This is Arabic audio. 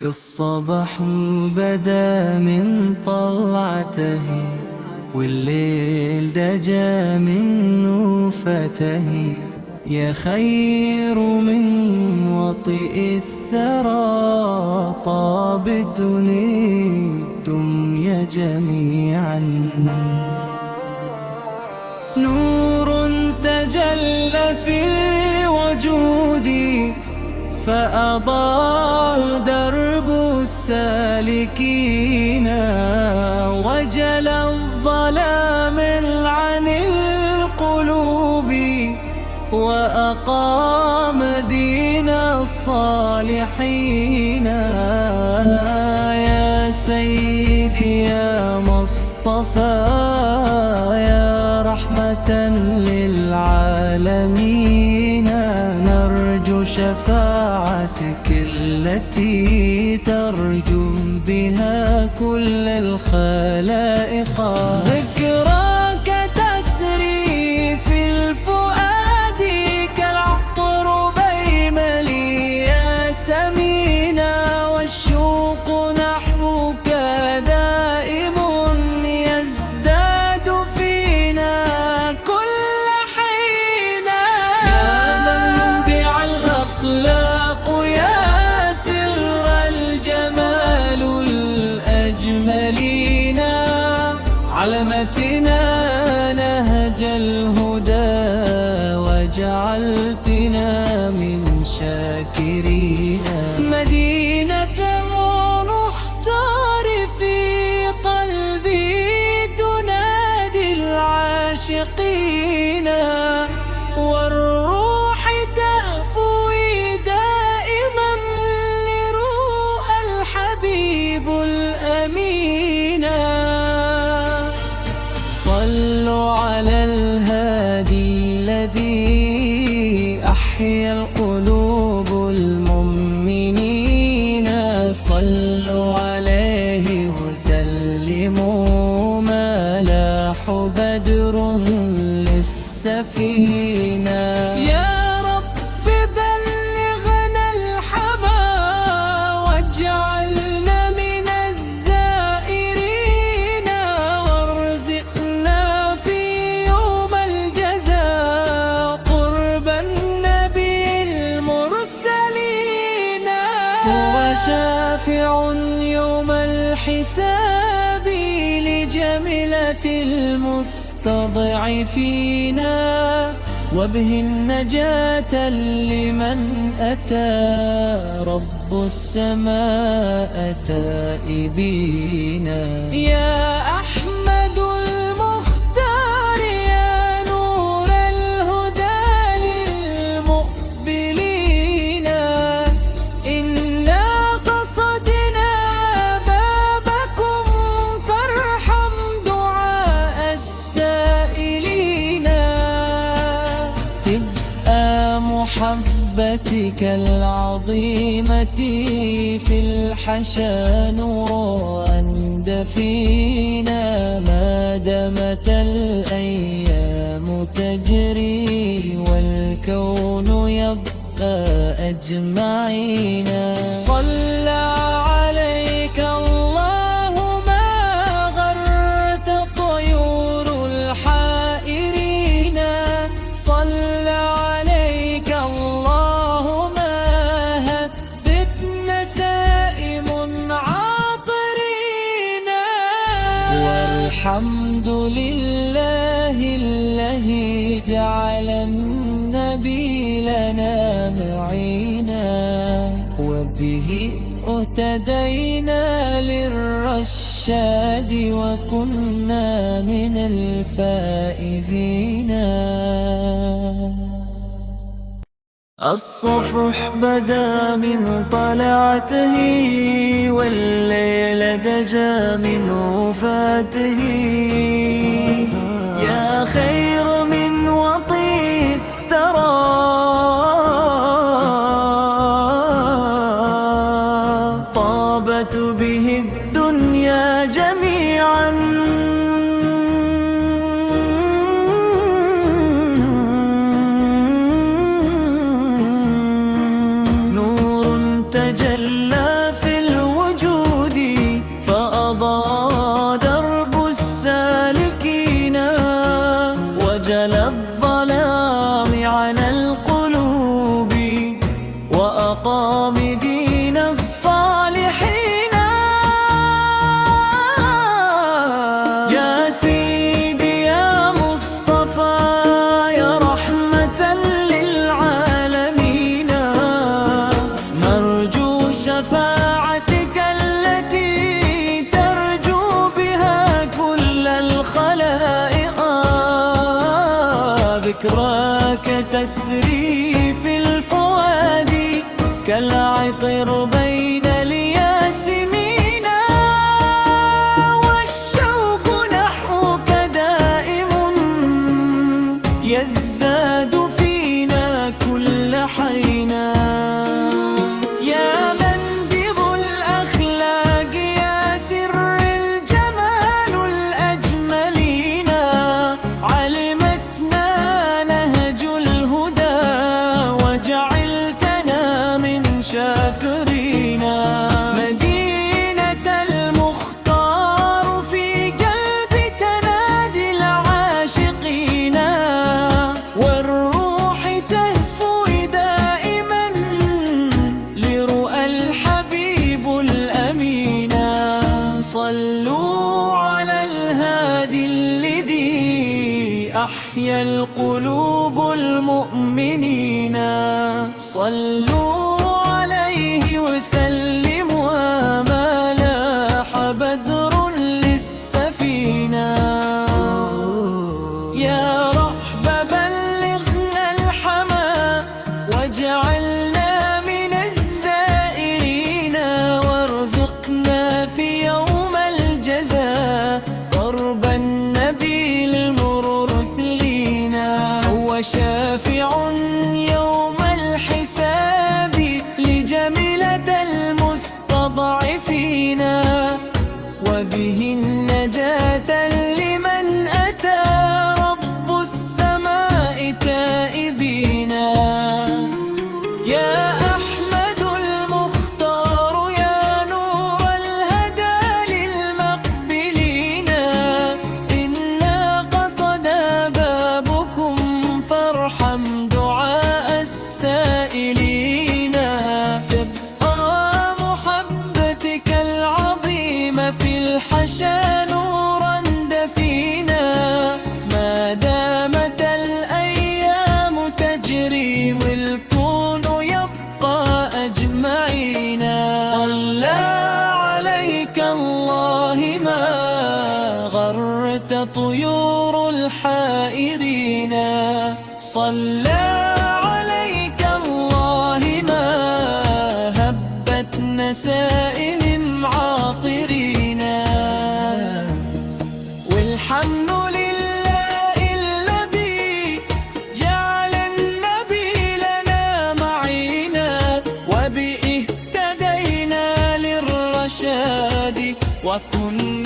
الصباح بدا من طلعته، والليل دجا من نوفته. يا خير من وطئ الثرى، طابت نلتم يا جميعا. نور تجلى في الوجود، فأضاء درب السالكين، وجلى الظلام عن القلوب، وأقام دين الصالحين. يا سيدي يا مصطفى، يا رحمة للعالمين، نرجو شفاعتك التي ترجو بها كل الخلائق. ذكراك تسري في الفؤاد كالعطر بيملي يا سمينا، والشوق نحوك دائم يزداد فينا كل حين. يا منبع الأخلاق، يا سر الجمال الأجملين، علمتنا نهج الهدى، وجعلتنا من شاكرين. مدينة المختار في قلبي تنادي العاشقين، والروح تهفوي دائما لروح الحبيب الأمين. صلوا على الهادي الذي أحيا القلوب المؤمنين، صلوا عليه وسلموا، ما لاح بدر للسفينة. يا رب بلغنا الحما، واجعلنا من الزائرين، وارزقنا في يوم الجزاء قرب النبي المرسلين. هو شافع يوم الحساب لجملة المستضعفين، وبه النجاة لمن أتى رب السماء تائبين. يا أحمد المختار، يا نور الهدى للمقبلين، إنا قصدنا بابكم فارحم دعاء السائلين. تبقى محبتك العظيمة في الحشا نورا دفينا، ما دامت الأيام تجري والكون يبقى أجمعين. صلى عليك الله ما غرت طيور الحائرين، صلى عليك الله ما هبت نسائم عاطرين. والحمد لله الذي جعل النبي لنا معينا، وبه اهتدينا للرشاد، وكنا من الفائزين. الصبح بدا من طلعته، والليل دجا من وفاته. يا خير من وطئ الثرى، طابت به الدنيا جميعا. تجلى في تحيا القلوب المؤمنين. صلوا عليه وسلموا ما لاح بدر للسفينة. يا رحب بلغنا الحما واجعلنا من الزائرين، وارزقنا في يوم الجزاء ضرب النبي المرسلين. هو شافع يوم الحساب لجملة المستضعفين، وبه النجاة لمن أتى رب السماء تائبين. يا أحمد المختار يا نور الهدى للمقبلين، إنا قصد بابكم فارحم دعاء السائلين. تبقى محبتك العظيمة في الحشا نورا دفينا، ما دامت الأيام تجري والكون يبقى أجمعين. صلى عليك الله ما غرت طيور الحائرين. صلى عليك الله ما هبت نسائم عاطرين. والحمد لله الذي جعل النبي لنا معينا، وبه اهتدينا للرشاد وكنا